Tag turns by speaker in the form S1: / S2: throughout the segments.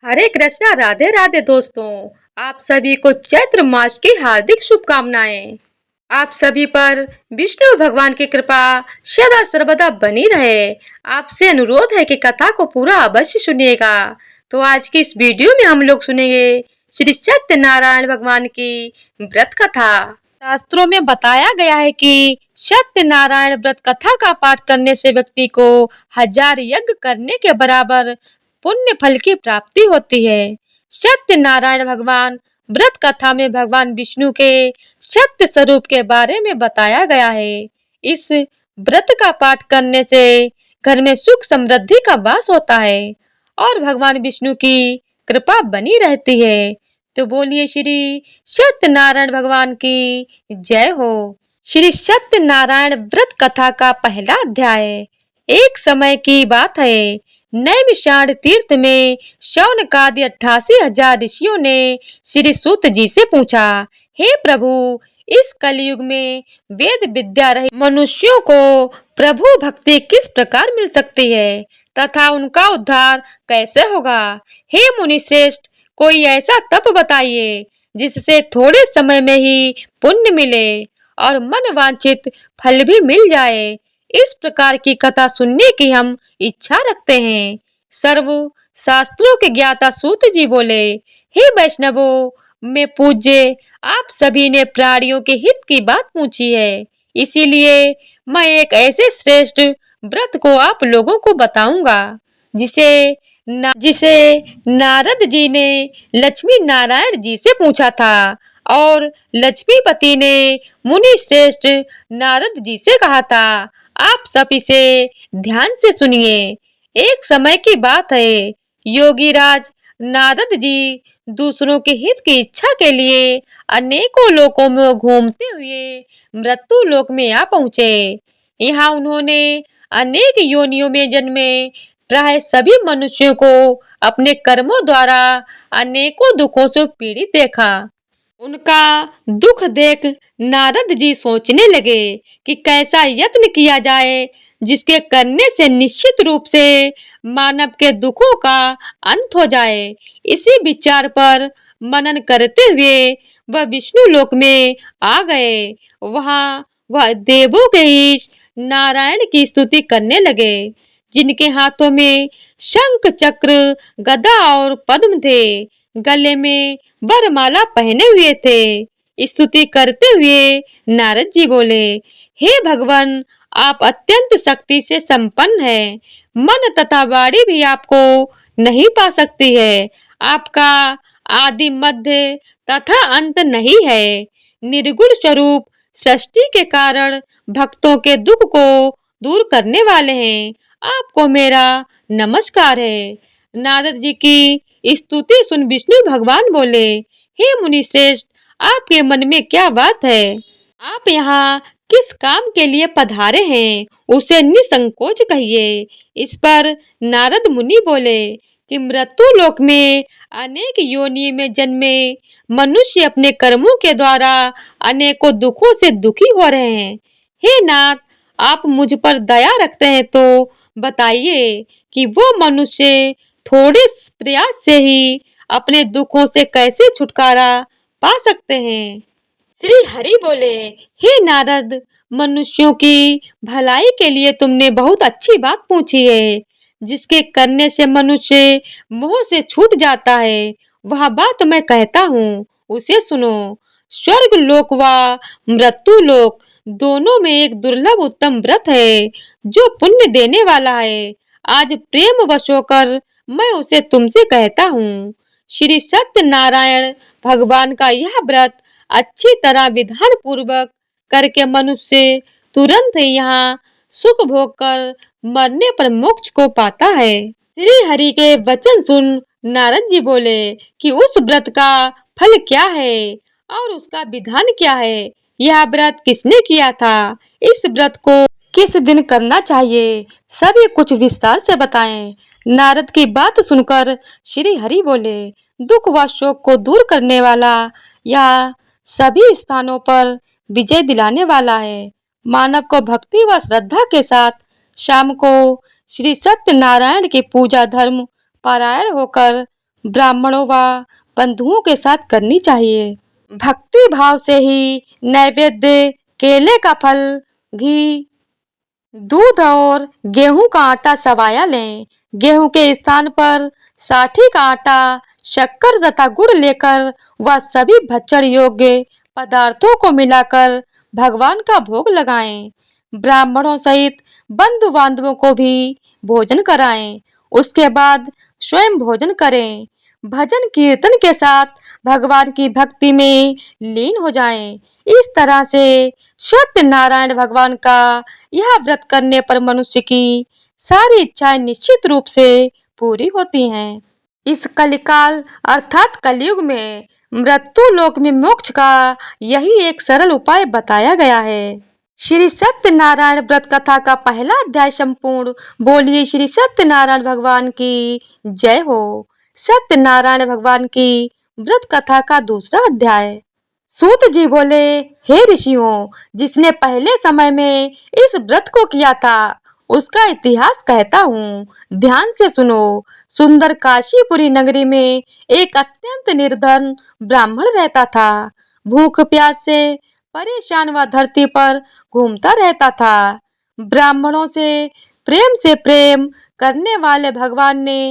S1: हरे कृष्णा, राधे राधे दोस्तों। आप सभी को चैत्र मास की हार्दिक शुभकामनाएं। आप सभी पर विष्णु भगवान की कृपा सदा सर्वदा बनी रहे। आपसे अनुरोध है कि कथा को पूरा अवश्य सुनिएगा। तो आज की इस वीडियो में हम लोग सुनेंगे श्री सत्यनारायण भगवान की व्रत कथा। शास्त्रों में बताया गया है कि सत्यनारायण व्रत कथा का पाठ करने से व्यक्ति को 1000 यज्ञ करने के बराबर पुण्य फल की प्राप्ति होती है। सत्यनारायण भगवान व्रत कथा में भगवान विष्णु के सत्य स्वरूप के बारे में बताया गया है। इस व्रत का पाठ करने से घर में सुख समृद्धि का वास होता है और भगवान विष्णु की कृपा बनी रहती है। तो बोलिए श्री सत्यनारायण भगवान की जय हो। श्री सत्यनारायण व्रत कथा का पहला अध्याय। एक समय की बात है, नैमिषारण्य तीर्थ में शौनकादि 88,000 ऋषियों ने श्री सूत जी से पूछा, हे प्रभु, इस कलयुग में वेद विद्या रहित मनुष्यों को प्रभु भक्ति किस प्रकार मिल सकती है तथा उनका उद्धार कैसे होगा। हे मुनि श्रेष्ठ, कोई ऐसा तप बताइए जिससे थोड़े समय में ही पुण्य मिले और मन वांछित फल भी मिल जाए। इस प्रकार की कथा सुनने की हम इच्छा रखते हैं। सर्व शास्त्रों के ज्ञाता सूत जी बोले, हे वैष्णवों, में पूज्य, आप सभी ने प्राणियों के हित की बात पूछी है, इसीलिए मैं एक ऐसे श्रेष्ठ व्रत को आप लोगों को बताऊंगा जिसे नारद जी ने लक्ष्मी नारायण जी से पूछा था और लक्ष्मीपति ने मुनि श्रेष्ठ नारद जी से कहा था। आप सब इसे ध्यान से सुनिए। एक समय की बात है, योगीराज नारद जी दूसरों के हित की इच्छा के लिए अनेकों लोकों में घूमते हुए मृत्यु लोक में आ पहुंचे। यहाँ उन्होंने अनेक योनियों में जन्मे प्राय सभी मनुष्यों को अपने कर्मों द्वारा अनेकों दुखों से पीड़ित देखा। उनका दुख देख नारद जी सोचने लगे कि कैसा यत्न किया जाए जिसके करने से निश्चित रूप से मानव के दुखों का अंत हो जाए। इसी विचार पर मनन करते हुए वह विष्णु लोक में आ गए। वहां वह देवों के ईश नारायण की स्तुति करने लगे, जिनके हाथों में शंख चक्र गदा और पद्म थे, गले में वरमाला पहने हुए थे। स्तुति करते हुए नारद जी बोले, हे भगवान, आप अत्यंत शक्ति से संपन्न हैं। मन तथा वाणी भी आपको नहीं पा सकती है। आपका आदि मध्य तथा अंत नहीं है। निर्गुण स्वरूप सृष्टि के कारण भक्तों के दुख को दूर करने वाले हैं। आपको मेरा नमस्कार है। नारद जी की स्तुति सुन विष्णु भगवान बोले, हे मुनि श्रेष्ठ, आपके मन में क्या बात है? आप यहाँ किस काम के लिए पधारे हैं, उसे निसंकोच कहिए। इस पर नारद मुनि बोले कि मृत्यु लोक में अनेक योनि में जन्मे मनुष्य अपने कर्मों के द्वारा अनेकों दुखों से दुखी हो रहे हैं। हे नाथ, आप मुझ पर दया रखते हैं तो बताइए कि वो मनुष्य थोड़े प्रयास से ही अपने दुखों से कैसे छुटकारा पा सकते हैं। श्री हरि बोले, हे नारद, मनुष्यों की भलाई के लिए तुमने बहुत अच्छी बात पूछी है, जिसके करने से मनुष्य मोह से छूट जाता है। वह बात मैं कहता हूँ, उसे सुनो। स्वर्ग लोक व मृत्यु लोक दोनों में एक दुर्लभ उत्तम व्रत है जो पुण्य देने वाला है। आज प्रेम वश होकर मैं उसे तुमसे कहता हूँ। श्री सत्यनारायण भगवान का यह व्रत अच्छी तरह विधान पूर्वक करके मनुष्य तुरंत ही यहाँ सुख भोग कर मरने पर मोक्ष को पाता है। श्री हरि के वचन सुन नारद जी बोले कि उस व्रत का फल क्या है और उसका विधान क्या है। यह व्रत किसने किया था, इस व्रत को किस दिन करना चाहिए, सभी कुछ विस्तार से बताएं। नारद की बात सुनकर श्री हरि बोले, दुख व शोक को दूर करने वाला यह सभी स्थानों पर विजय दिलाने वाला है। मानव को भक्ति व श्रद्धा के साथ शाम को श्री सत्यनारायण की पूजा धर्म पारायण होकर ब्राह्मणों व बंधुओं के साथ करनी चाहिए। भक्ति भाव से ही नैवेद्य, केले का फल, घी, दूध और गेहूं का आटा सवाया लें। गेहूं के स्थान पर साठी का आटा, शक्कर तथा गुड़ लेकर वह सभी भक्षण योग्य पदार्थों को मिलाकर भगवान का भोग लगाएं। ब्राह्मणों सहित बंधु बांधवों को भी भोजन कराएं। उसके बाद स्वयं भोजन करें। भजन कीर्तन के साथ भगवान की भक्ति में लीन हो जाएं। इस तरह से सत्यनारायण भगवान का यह व्रत करने पर मनुष्य की सारी इच्छाएं निश्चित रूप से पूरी होती हैं। इस कलिकाल अर्थात कलयुग में मृत्यु लोक में मोक्ष का यही एक सरल उपाय बताया गया है। श्री सत्यनारायण व्रत कथा का पहला अध्याय संपूर्ण। बोलिए श्री सत्यनारायण भगवान की जय हो। सत्यनारायण भगवान की व्रत कथा का दूसरा अध्याय। सूत जी बोले, हे ऋषियों, जिसने पहले समय में इस व्रत को किया था उसका इतिहास कहता हूँ, ध्यान से सुनो। सुंदर काशीपुरी नगरी में एक अत्यंत निर्धन ब्राह्मण रहता था। भूख प्यास से परेशान वह धरती पर घूमता रहता था। ब्राह्मणों से प्रेम करने वाले भगवान ने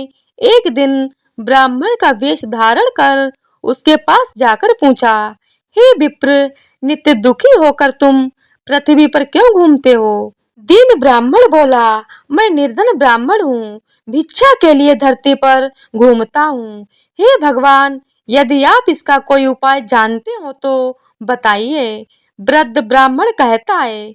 S1: एक दिन ब्राह्मण का वेश धारण कर उसके पास जाकर पूछा, हे विप्र, नित्य दुखी होकर तुम पृथ्वी पर क्यों घूमते हो? दीन ब्राह्मण बोला, मैं निर्धन ब्राह्मण हूँ, भिक्षा के लिए धरती पर घूमता हूँ। हे भगवान, यदि आप इसका कोई उपाय जानते हो तो बताइए। वृद्ध ब्राह्मण कहता है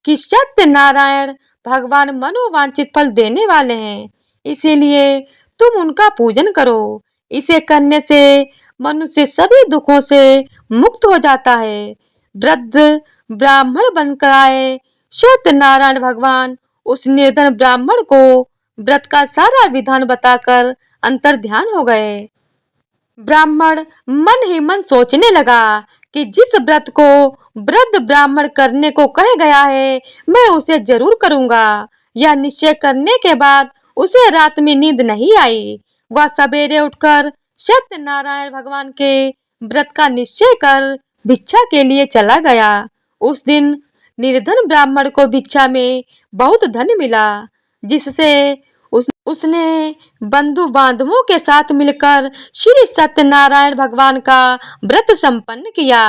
S1: कि सत्यनारायण भगवान मनोवांछित फल देने वाले हैं, इसीलिए तुम उनका पूजन करो। इसे करने से मनुष्य सभी दुखों से मुक्त हो जाता है। वृद्ध ब्राह्मण बनकर आए सत्यनारायण भगवान उस निर्धन ब्राह्मण को व्रत का सारा विधान बताकर अंतर ध्यान हो गए। ब्राह्मण मन ही मन सोचने लगा कि जिस व्रत को वृद्ध ब्राह्मण करने को कह गया है, मैं उसे जरूर करूंगा। यह निश्चय करने के बाद उसे रात में नींद नहीं आई। वह सवेरे उठकर सत्यनारायण भगवान के व्रत का निश्चय कर भिक्षा के लिए चला गया। उस दिन निर्धन ब्राह्मण को भिक्षा में बहुत धन मिला, जिससे उसने बंधु बांधवों के साथ मिलकर श्री सत्यनारायण भगवान का व्रत संपन्न किया।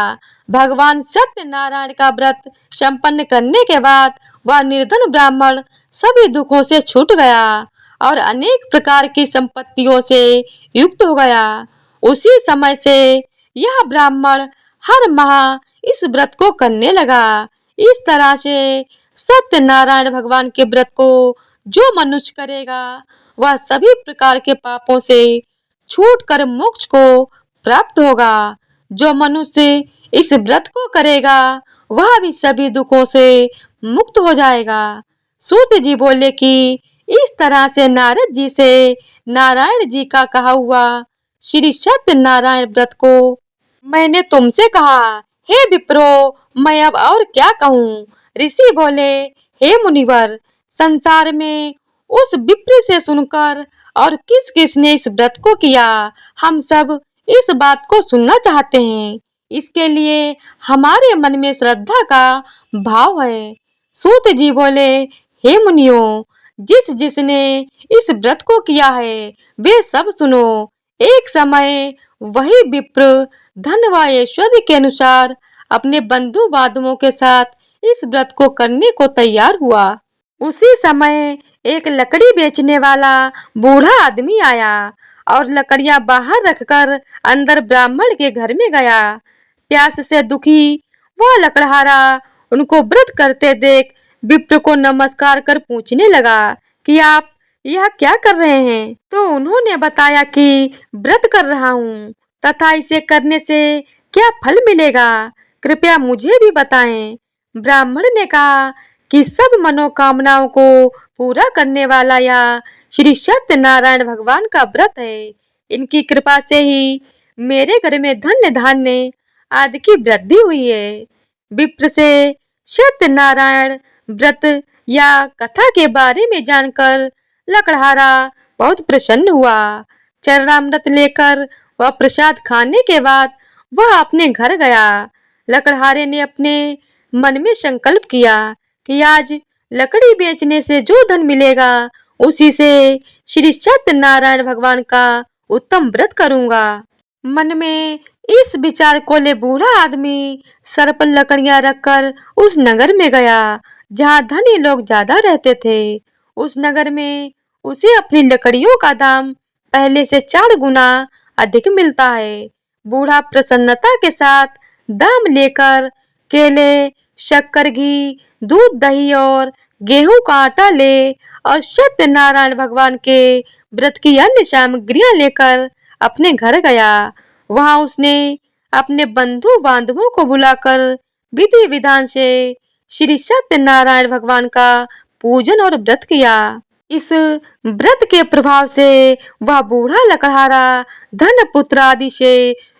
S1: भगवान सत्यनारायण का व्रत संपन्न करने के बाद वह निर्धन ब्राह्मण सभी दुखों से छूट गया और अनेक प्रकार की संपत्तियों से युक्त हो गया। उसी समय से यह ब्राह्मण हर माह इस व्रत को करने लगा। इस तरह से सत्यनारायण भगवान के व्रत को जो मनुष्य करेगा वह सभी प्रकार के पापों से छूटकर मोक्ष को प्राप्त होगा। जो मनुष्य इस व्रत को करेगा वह भी सभी दुखों से मुक्त हो जाएगा। सूत जी बोले कि इस तरह से नारद जी से नारायण जी का कहा हुआ श्री सत्यनारायण व्रत को मैंने तुमसे कहा। हे विप्रो, मैं अब और क्या कहूँ? ऋषि बोले, हे मुनिवर, संसार में उस विप्र से सुनकर और किस किस ने इस व्रत को किया, हम सब इस बात को सुनना चाहते हैं। इसके लिए हमारे मन में श्रद्धा का भाव है। सूत जी बोले, हे मुनियों, जिस जिसने इस व्रत को किया है वे सब सुनो। एक समय वही विप्र धन व ऐश्वर्य के अनुसार अपने बंधु बांधवों के साथ इस व्रत को करने को तैयार हुआ। उसी समय एक लकड़ी बेचने वाला बूढ़ा आदमी आया और लकड़ियां बाहर रखकर अंदर ब्राह्मण के घर में गया। प्यास से दुखी वह लकड़हारा उनको व्रत करते देख विप्र को नमस्कार कर पूछने लगा कि आप यह क्या कर रहे हैं? तो उन्होंने बताया कि व्रत कर रहा हूँ तथा इसे करने से क्या फल मिलेगा, कृपया मुझे भी बताएं। ब्राह्मण ने कहा कि सब मनोकामनाओं को पूरा करने वाला यह श्री सत्यनारायण भगवान का व्रत है। इनकी कृपा से ही मेरे घर में धन्य धान्य आदि की वृद्धि हुई है। विप्र से सत्यनारायण व्रत या कथा के बारे में जानकर लकड़हारा बहुत प्रसन्न हुआ चरणामृत लेकर वह प्रसाद खाने के बाद वह अपने घर गया। लकड़हारे ने अपने मन में संकल्प किया कि आज लकड़ी बेचने से जो धन मिलेगा उसी से श्री सत्यनारायण भगवान का उत्तम व्रत करूंगा। मन में इस विचार को ले बूढ़ा आदमी सर पर लकड़ियां रखकर उस नगर में गया जहाँ धनी लोग ज्यादा रहते थे। उस नगर में उसे अपनी लकड़ियों का दाम पहले से 4 गुना अधिक मिलता है। बूढ़ा प्रसन्नता के साथ दाम लेकर केले, शक्कर, घी, दूध, दही और गेहूं का आटा ले और सत्यनारायण भगवान के व्रत की अन्य सामग्रियां लेकर अपने घर गया। वहां उसने अपने बंधु बांधवों को बुलाकर विधि विधान से श्री सत्यनारायण भगवान का पूजन और व्रत किया। इस व्रत के प्रभाव से वह बूढ़ा लकड़हारा धन पुत्र आदि से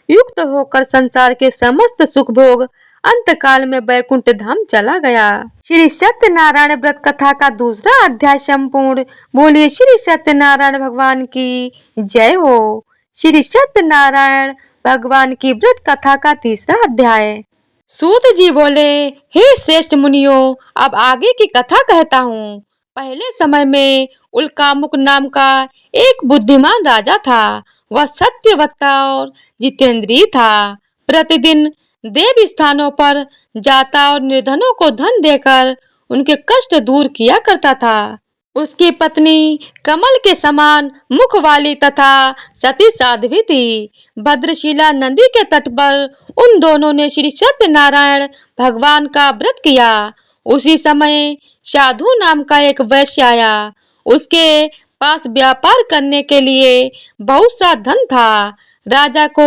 S1: युक्त होकर संसार के समस्त सुख भोग अंतकाल में बैकुंठ धाम चला गया। श्री सत्यनारायण व्रत कथा का दूसरा अध्याय संपूर्ण। बोलिए श्री सत्यनारायण भगवान की जय हो। श्री सत्यनारायण भगवान की व्रत कथा का तीसरा अध्याय। सूत जी बोले, हे श्रेष्ठ मुनियों, अब आगे की कथा कहता हूँ। पहले समय में उल्कामुक नाम का एक बुद्धिमान राजा था। वह सत्यवक्ता और जितेंद्रिय था। प्रतिदिन देव स्थानों पर जाता और निर्धनों को धन देकर उनके कष्ट दूर किया करता था। उसकी पत्नी कमल के समान मुख वाली तथा सती साध्वी थी। भद्रशिला नदी के तट पर उन दोनों ने श्री सत्यनारायण भगवान का व्रत किया। उसी समय साधु नाम का एक वैश्य आया। उसके पास व्यापार करने के लिए बहुत सा धन था। राजा को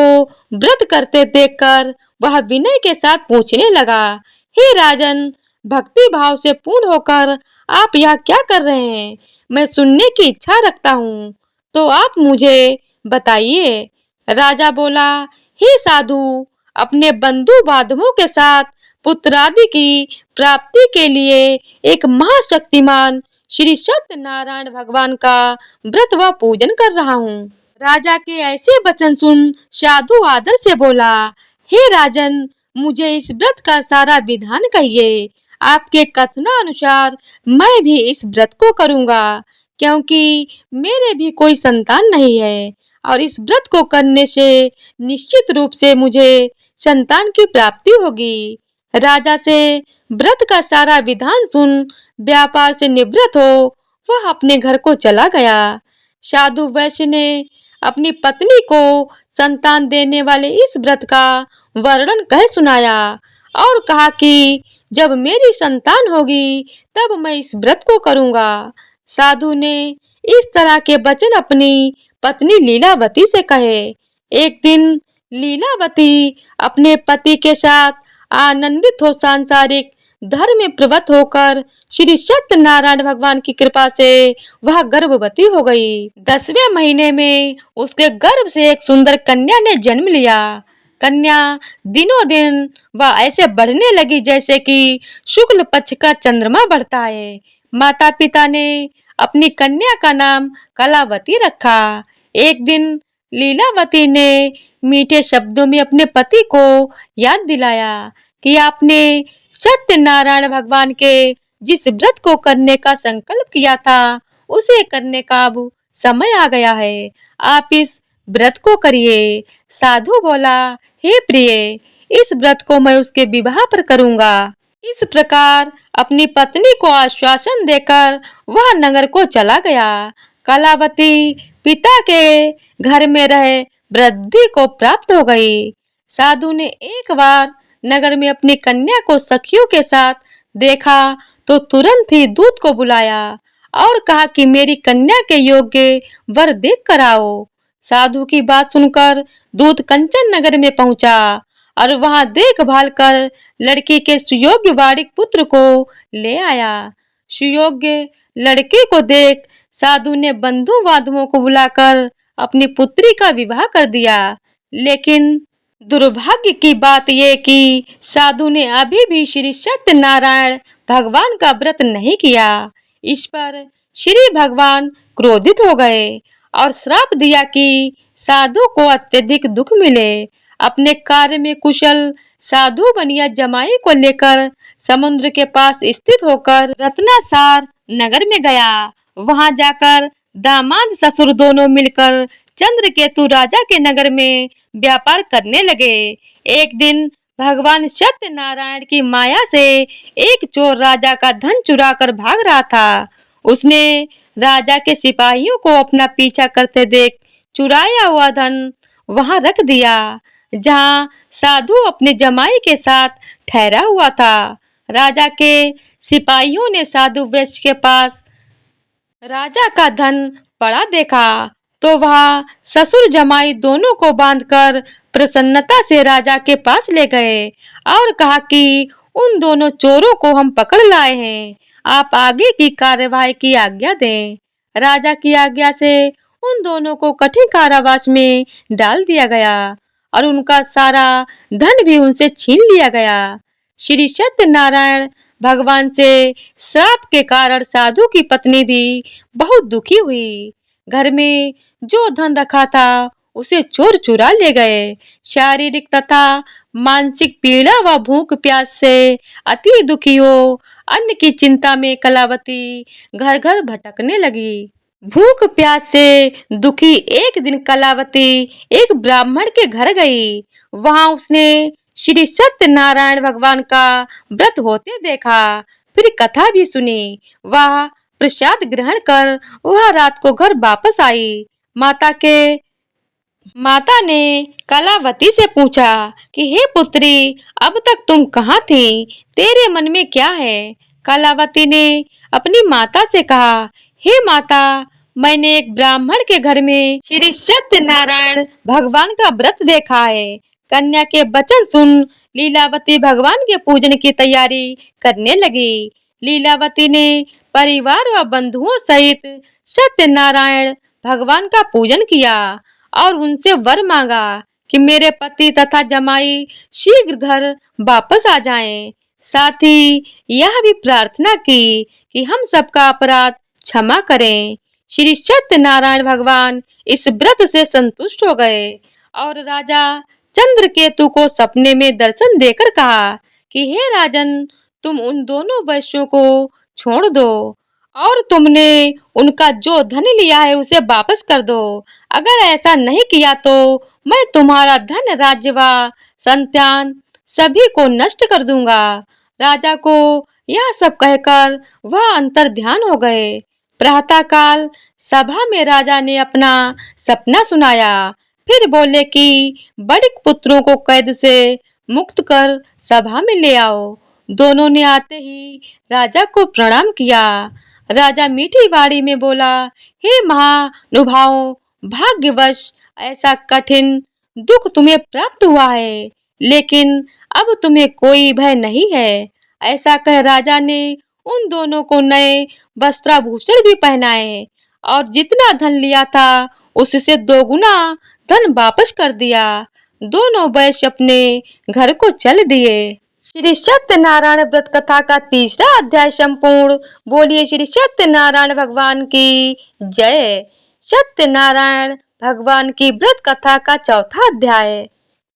S1: व्रत करते देखकर वह विनय के साथ पूछने लगा, हे राजन, भक्ति भाव से पूर्ण होकर आप यह क्या कर रहे हैं? मैं सुनने की इच्छा रखता हूँ, तो आप मुझे बताइए। राजा बोला, हे साधु, अपने बंधु बांधवों के साथ पुत्र आदि की प्राप्ति के लिए एक महाशक्तिमान श्री सत्यनारायण भगवान का व्रत व पूजन कर रहा हूँ। राजा के ऐसे वचन सुन साधु आदर से बोला, हे राजन, मुझे इस व्रत का सारा विधान कहिए। आपके कथनानुसार मैं भी इस व्रत को करूंगा, क्योंकि मेरे भी कोई संतान नहीं है और इस व्रत को करने से निश्चित रूप से मुझे संतान की प्राप्ति होगी। राजा से व्रत का सारा विधान सुन व्यापार से निवृत्त हो वह अपने घर को चला गया। साधु वैश्य ने अपनी पत्नी को संतान देने वाले इस व्रत का वर्णन कह सुनाया और कहा कि जब मेरी संतान होगी तब मैं इस व्रत को करूंगा। साधु ने इस तरह के वचन अपनी पत्नी लीलावती से कहे। एक दिन लीलावती अपने पति के साथ आनंदित हो सांसारिक धर्म में प्रवृत्त होकर श्री सत्यनारायण भगवान की कृपा से वह गर्भवती हो गई। 10वें महीने में उसके गर्भ से एक सुंदर कन्या ने जन्म लिया। कन्या दिनों दिन वह ऐसे बढ़ने लगी जैसे कि शुक्ल पक्ष का चंद्रमा बढ़ता है। माता पिता ने अपनी कन्या का नाम कलावती रखा। एक दिन लीलावती ने मीठे शब्दों में अपने पति को याद दिलाया कि आपने सत्यनारायण भगवान के जिस व्रत को करने का संकल्प किया था उसे करने का अब समय आ गया है। आप इस व्रत को करिए। साधु बोला, हे प्रिय, इस व्रत को मैं उसके विवाह पर करूंगा। इस प्रकार अपनी पत्नी को आश्वासन देकर वह नगर को चला गया। कलावती पिता के घर में रहे वृद्धि को प्राप्त हो गई। साधु ने एक बार नगर में अपनी कन्या को सखियों के साथ देखा तो तुरंत ही दूत को बुलाया और कहा कि मेरी कन्या के योग्य वर देख कर आओ। साधु की बात सुनकर दूत कंचन नगर में पहुंचा और वहां देखभाल कर लड़की के सुयोग्य वाणिक पुत्र को ले आया। सुयोग्य लड़के को देख साधु ने बंधु बांधवों को बुलाकर अपनी पुत्री का विवाह कर दिया। लेकिन दुर्भाग्य की बात यह कि साधु ने अभी भी श्री सत्यनारायण भगवान का व्रत नहीं किया। इस पर श्री भगवान क्रोधित हो गए और श्राप दिया कि साधु को अत्यधिक दुख मिले। अपने कार्य में कुशल साधु बनिया जमाई को लेकर समुद्र के पास स्थित होकर रत्नासार नगर में गया। वहां जाकर दामाद ससुर दोनों मिलकर चंद्रकेतु राजा के नगर में व्यापार करने लगे। एक दिन भगवान सत्यनारायण की माया से एक चोर राजा का धन चुरा कर भाग रहा था। उसने राजा के सिपाहियों को अपना पीछा करते देख चुराया हुआ धन वहां रख दिया, जहां साधु अपने जमाई के साथ ठहरा हुआ था। राजा के सिपाहियों ने साधु वैश्य के पास राजा का धन पड़ा देखा तो वह ससुर जमाई दोनों को बांधकर प्रसन्नता से राजा के पास ले गए और कहा कि उन दोनों चोरों को हम पकड़ लाए हैं, आप आगे की कार्यवाही की आज्ञा दें। राजा की आज्ञा से उन दोनों को कठिन कारावास में डाल दिया गया और उनका सारा धन भी उनसे छीन लिया गया। श्री सत्यनारायण भगवान से श्राप के कारण साधु की पत्नी भी बहुत दुखी हुई। घर में जो धन रखा था उसे चोर चुरा ले गए। शारीरिक तथा मानसिक पीड़ा व भूख प्यास से अति दुखी हो अन्न की चिंता में कलावती घर घर भटकने लगी। भूख प्यास से दुखी एक दिन कलावती एक ब्राह्मण के घर गई। वहां उसने श्री सत्यनारायण भगवान का व्रत होते देखा, फिर कथा भी सुनी। वह प्रसाद ग्रहण कर वह रात को घर वापस आई। माता ने कलावती से पूछा कि हे पुत्री, अब तक तुम कहाँ थी? तेरे मन में क्या है? कलावती ने अपनी माता से कहा, हे माता, मैंने एक ब्राह्मण के घर में श्री सत्यनारायण भगवान का व्रत देखा है। कन्या के वचन सुन लीलावती भगवान के पूजन की तैयारी करने लगी। लीलावती ने परिवार व बंधुओं सहित सत्यनारायण भगवान का पूजन किया और उनसे वर मांगा कि मेरे पति तथा जमाई शीघ्र घर वापस आ जाएं। साथ ही यह भी प्रार्थना की कि हम सबका अपराध क्षमा करें। श्री सत्यनारायण भगवान इस व्रत से संतुष्ट हो गए और राजा चंद्रकेतु को सपने में दर्शन देकर कहा कि हे राजन, तुम उन दोनों वैश्यों को छोड़ दो और तुमने उनका जो धन लिया है उसे वापस कर दो। अगर ऐसा नहीं किया तो मैं तुम्हारा धन, राज्य व संतान सभी को नष्ट कर दूंगा। राजा को यह सब कहकर वह अंतर ध्यान हो गए। प्रातः काल सभा में राजा ने अपना सपना सुनाया, फिर बोले कि बड़े पुत्रों को कैद से मुक्त कर सभा में ले आओ। दोनों ने आते ही राजा को प्रणाम किया। राजा मीठी वाणी में बोला, हे महानुभावों, भाग्यवश ऐसा कठिन दुख तुम्हें प्राप्त हुआ है, लेकिन अब तुम्हें कोई भय नहीं है। ऐसा कह राजा ने उन दोनों को नए वस्त्राभूषण भी पहनाए और जितना धन लिया था उससे दोगुना धन वापस कर दिया। दोनों वैश्य अपने घर को चल दिए। श्री सत्यनारायण व्रत कथा का तीसरा अध्याय संपूर्ण। बोलिए श्री सत्यनारायण भगवान की जय। सत्यनारायण भगवान की व्रत कथा का चौथा अध्याय।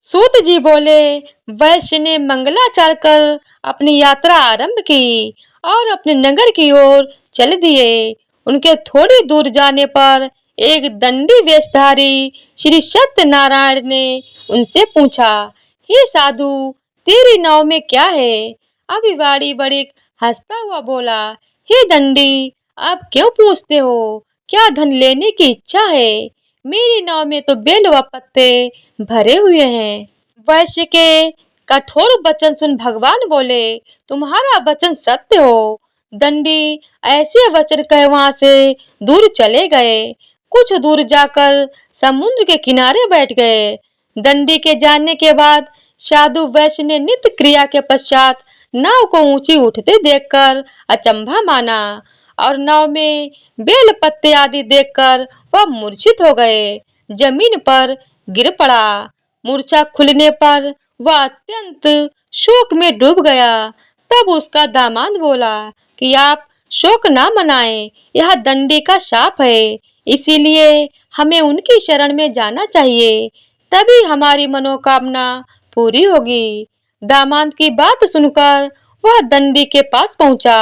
S1: सूत जी बोले, वैश्य ने मंगलाचार कर अपनी यात्रा आरंभ की और अपने नगर की ओर चल दिए। उनके थोड़ी दूर जाने पर एक दंडी वेशधारी श्री सत्यनारायण ने उनसे पूछा, हे साधु, तेरी नाव में क्या है? अभिवाड़ी बड़ी हंसता हुआ बोला, हे दंडी, आप क्यों पूछते हो? क्या धन लेने की इच्छा है? मेरी नाव में तो बेल व पत्ते भरे हुए हैं। वैश्य के कठोर वचन सुन भगवान बोले, तुम्हारा वचन सत्य हो। दंडी ऐसे वचन कह वहां से दूर चले गए। कुछ दूर जाकर समुद्र के किनारे बैठ गए। दंडी के जाने के बाद साधु वैश्य ने नित्य क्रिया के पश्चात नाव को ऊंची उठते देखकर अचंभा माना और नाव में बेल पत्ते आदि देखकर वह मूर्छित हो गए, जमीन पर गिर पड़ा। मूर्छा खुलने पर वह अत्यंत शोक में डूब गया। तब उसका दामाद बोला कि आप शोक ना मनाएं, यह दंडी का शाप है, इसीलिए हमें उनकी शरण में जाना चाहिए, तभी हमारी मनोकामना पूरी होगी। दामाद की बात सुनकर वह दंडी के पास पहुंचा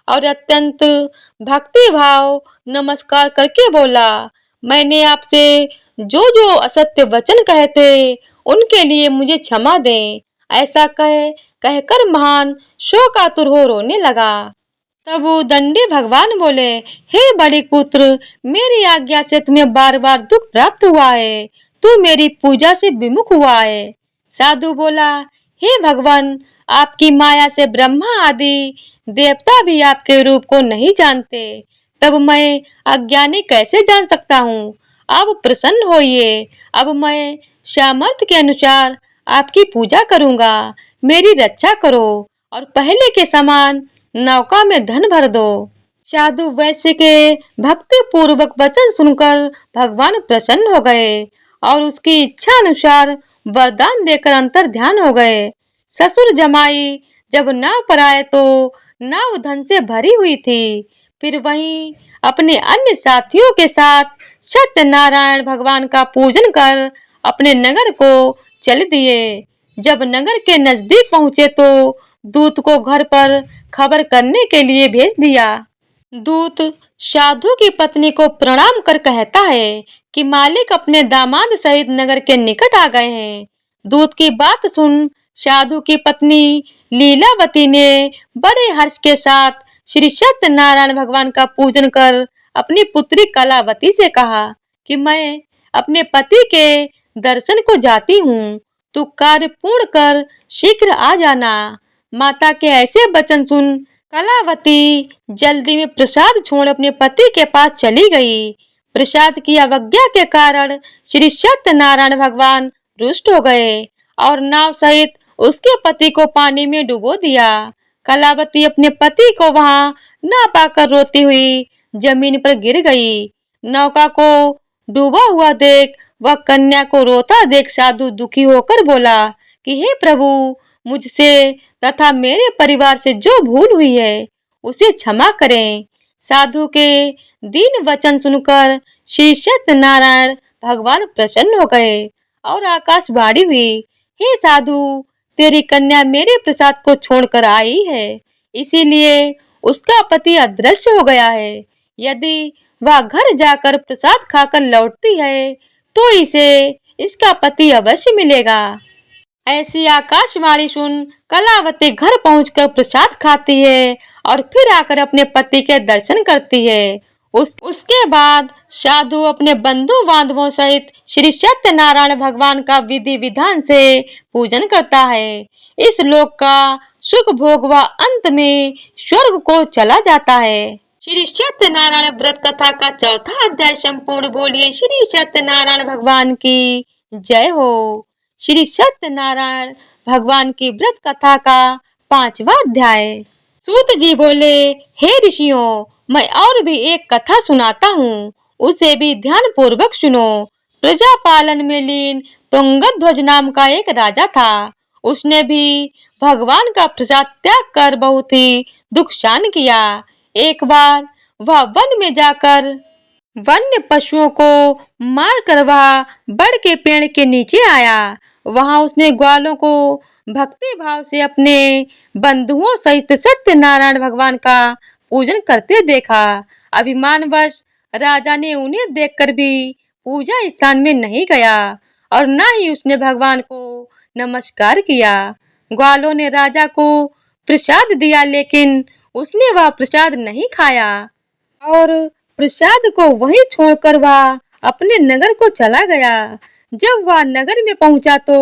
S1: और अत्यंत भक्ति भाव नमस्कार करके बोला, मैंने आपसे जो जो असत्य वचन कहे थे उनके लिए मुझे क्षमा दें। ऐसा कहकर महान शोकातुर हो रोने लगा। तब वो दंडी भगवान बोले, हे बड़े पुत्र, मेरी आज्ञा से तुम्हें बार बार दुख प्राप्त हुआ है, तू मेरी पूजा से विमुख हुआ है। साधु बोला, हे भगवान, आपकी माया से ब्रह्मा आदि देवता भी आपके रूप को नहीं जानते, तब मैं अज्ञानी कैसे जान सकता हूँ। अब प्रसन्न होइए, अब मैं सामर्थ्य के अनुसार आपकी पूजा करूँगा। मेरी रक्षा करो और पहले के समान नौका में धन भर दो। साधु वैश्य के भक्ति पूर्वक वचन सुनकर भगवान प्रसन्न हो गए और उसकी इच्छा अनुसार वरदान देकर अंतर ध्यान हो गए। ससुर जमाई जब नाव पर आए तो नाव धन से भरी हुई थी। फिर वहीं अपने अन्य साथियों के साथ सत्यनारायण भगवान का पूजन कर अपने नगर को चल दिए। जब नगर के नजदीक पहुंचे तो दूत को घर पर खबर करने के लिए भेज दिया। दूत साधु की पत्नी को प्रणाम कर कहता है कि मालिक अपने दामाद सहित नगर के निकट आ गए हैं। दूत की बात सुन साधु की पत्नी लीलावती ने बड़े हर्ष के साथ श्री सत्यनारायण भगवान का पूजन कर अपनी पुत्री कलावती से कहा कि मैं अपने पति के दर्शन को जाती हूँ, तू कार्य पूर्ण कर शीघ्र आ जाना। माता के ऐसे वचन सुन कलावती जल्दी में प्रसाद छोड़ अपने पति के पास चली गई। प्रसाद की अवज्ञा के कारण श्री सत्यनारायण भगवान रुष्ट हो गए और नाव सहित उसके पति को पानी में डुबो दिया। कलावती अपने पति को वहां न पाकर रोती हुई जमीन पर गिर गई। नौका को डूबा हुआ देख वह कन्या को रोता देख साधु दुखी होकर बोला कि हे प्रभु, मुझसे तथा मेरे परिवार से जो भूल हुई है उसे क्षमा करें। साधु के दीन वचन सुनकर श्री सत्यनारायण भगवान प्रसन्न हो गए और आकाशवाणी हुई, हे साधु, तेरी कन्या मेरे प्रसाद को छोड़कर आई है, इसीलिए उसका पति अदृश्य हो गया है। यदि वह घर जाकर प्रसाद खाकर लौटती है तो इसे इसका पति अवश्य मिलेगा। ऐसी आकाशवाणी सुन कलावती घर पहुंचकर प्रसाद खाती है और फिर आकर अपने पति के दर्शन करती है। उसके बाद साधु अपने बंधु बांधवों सहित श्री सत्यनारायण भगवान का विधि विधान से पूजन करता है। इस लोक का सुख भोग व अंत में स्वर्ग को चला जाता है। श्री सत्यनारायण व्रत कथा का चौथा अध्याय संपूर्ण बोलिए श्री सत्यनारायण भगवान की जय हो। श्री सत्यनारायण भगवान की व्रत कथा का 5वां अध्याय। सूत जी बोले, हे ऋषियों, मैं और भी एक कथा सुनाता हूँ, उसे भी ध्यान पूर्वक सुनो। प्रजा पालन में लीन तुंगध्वज नाम का एक राजा था। उसने भी भगवान का प्रसाद त्याग कर बहुत ही दुख सहन किया। एक बार वह वन में जाकर वन्य पशुओं को मार कर वह बड़ के पेड़ के नीचे आया। वहां उसने ग्वालों को भक्ति भाव से अपने बंधुओं सहित सत्यनारायण भगवान का पूजन करते देखा। अभिमानवश राजा ने उन्हें देखकर भी पूजा स्थान में नहीं गया और न ही उसने भगवान को नमस्कार किया। ग्वालों ने राजा को प्रसाद दिया, लेकिन उसने वह प्रसाद नहीं खाया और प्रसाद को वहीं छोड़कर वह अपने नगर को चला गया। जब वह नगर में पहुंचा तो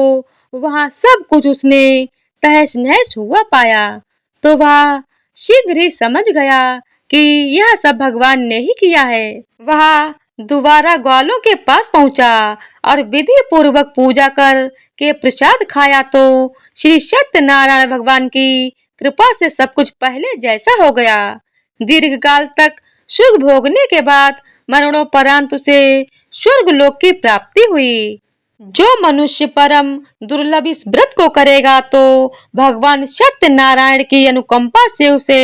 S1: वहां सब कुछ उसने तहस नहस हुआ पाया, तो वह शीघ्र ही समझ गया कि यह सब भगवान ने ही किया है। वह दोबारा ग्वालों के पास पहुंचा और विधि पूर्वक पूजा कर के प्रसाद खाया तो श्री सत्यनारायण भगवान की कृपा से सब कुछ पहले जैसा हो गया। दीर्घकाल तक सुख भोगने के बाद मरणोपरांत उसे स्वर्ग लोक की प्राप्ति हुई। जो मनुष्य परम दुर्लभ इस व्रत को करेगा तो भगवान सत्यनारायण की अनुकंपा से उसे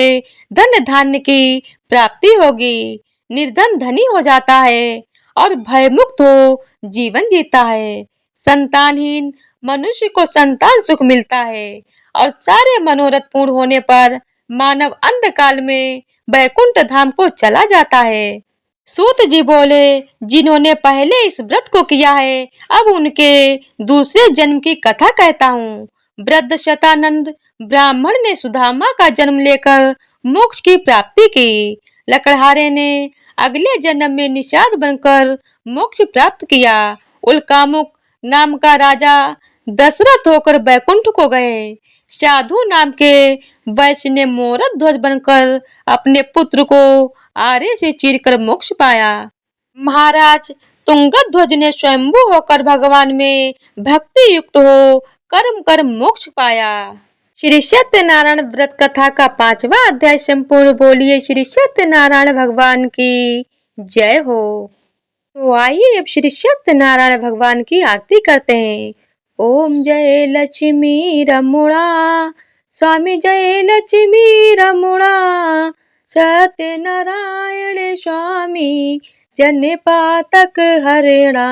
S1: धन धान्य की प्राप्ति होगी। निर्धन धनी हो जाता है और भयमुक्त हो जीवन जीता है। संतानहीन मनुष्य को संतान सुख मिलता है और सारे मनोरथ पूर्ण होने पर मानव अंतकाल में वैकुंठ धाम को चला जाता है। सूत जी बोले, जिन्होंने पहले इस व्रत को किया है, अब उनके दूसरे जन्म की कथा कहता हूँ। वृद्ध शतानंद ब्राह्मण ने सुदामा का जन्म लेकर मोक्ष की प्राप्ति की। लकड़हारे ने अगले जन्म में निषाद बनकर मोक्ष प्राप्त किया। उल्कामुक नाम का राजा दशरथ होकर बैकुंठ को गए। साधु नाम के वैश्य ने मोरत ध्वज बनकर अपने पुत्र को आरे से चीरकर मोक्ष पाया। महाराज तुंगत ध्वज ने स्वयंभू होकर भगवान में भक्ति युक्त हो कर्म कर मोक्ष पाया। श्री सत्यनारायण व्रत कथा का 5वां अध्याय संपूर्ण बोलिए श्री सत्यनारायण भगवान की जय हो। तो आइए अब श्री सत्यनारायण भगवान की आरती करते हैं। ओम जय लक्ष्मी रमुणा, स्वामी जय लक्ष्मी रमुणा, सत्यनारायण स्वामी जन पातक हरिणा।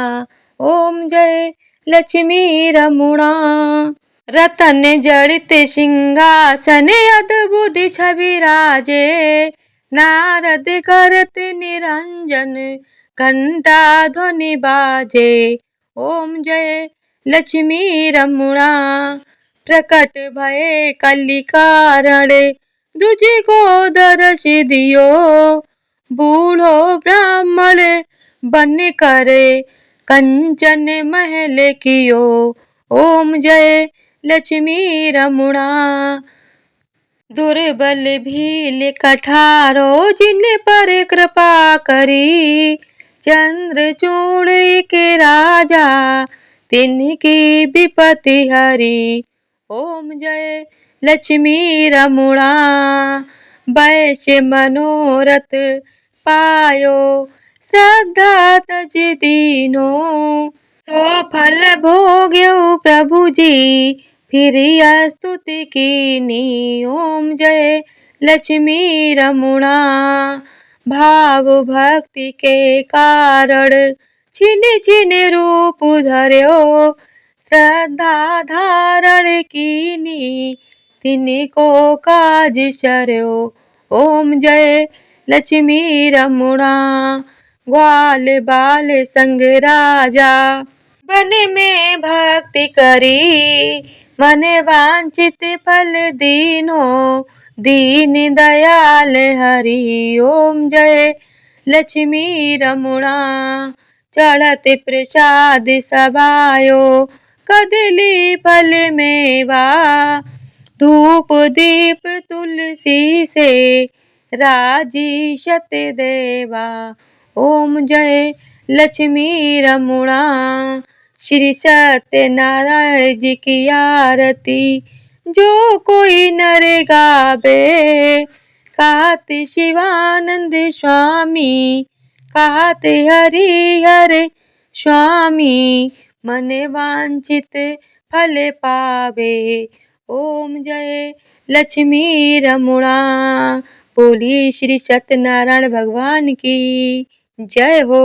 S1: ओम जय लक्ष्मी रमुणा। रतन जड़ित सिंहासन अद्भुत छवि राजे, नारद करत निरंजन घंटा ध्वनि बाजे। ओम जय लक्ष्मी रमुणा। प्रकट भये कलि कारण, दुझि को दर्श दियो, बूढ़ो ब्राह्मण बन करे कंचन महल कियो। ओम जय लक्ष्मी रमुणा। दुर्बल भील कठारो जिन पर कृपा करी, चंद्रचूड़ के राजा तिनकी विपत्ति हरी। ओम जय लक्ष्मी रमुणा। वैश्य मनोरथ पायो, श्रद्धा तज दीनो, सो फल भोग्यऊ प्रभु जी फिर स्तुति कीनी। ओम जय लक्ष्मी रमुणा। भाव भक्ति के कारण छिन छिन रूप धर्यो, श्रद्धा धारण कीनी तिनको काज सर्यो। ओम जय लक्ष्मी रमुणा। ग्वाल बाल संग राजा वन में भक्ति करी, मन वांछित फल दीनो, दीन दयाल हरि। ओम जय लक्ष्मी रमुणा। चढ़त प्रसाद सभायो, कदली फल मेवा, धूप दीप तुलसी से राजी सत्य देवा। ओम जय लक्ष्मी रमुणा। श्री सत्यनारायण जी की आरती जो कोई नर गावे, कहत शिवानंद स्वामी, कहत हरि हर स्वामी, मन वांछित फल पावे। ओम जय लक्ष्मी रमुणा। बोली श्री सत्यनारायण भगवान की जय हो।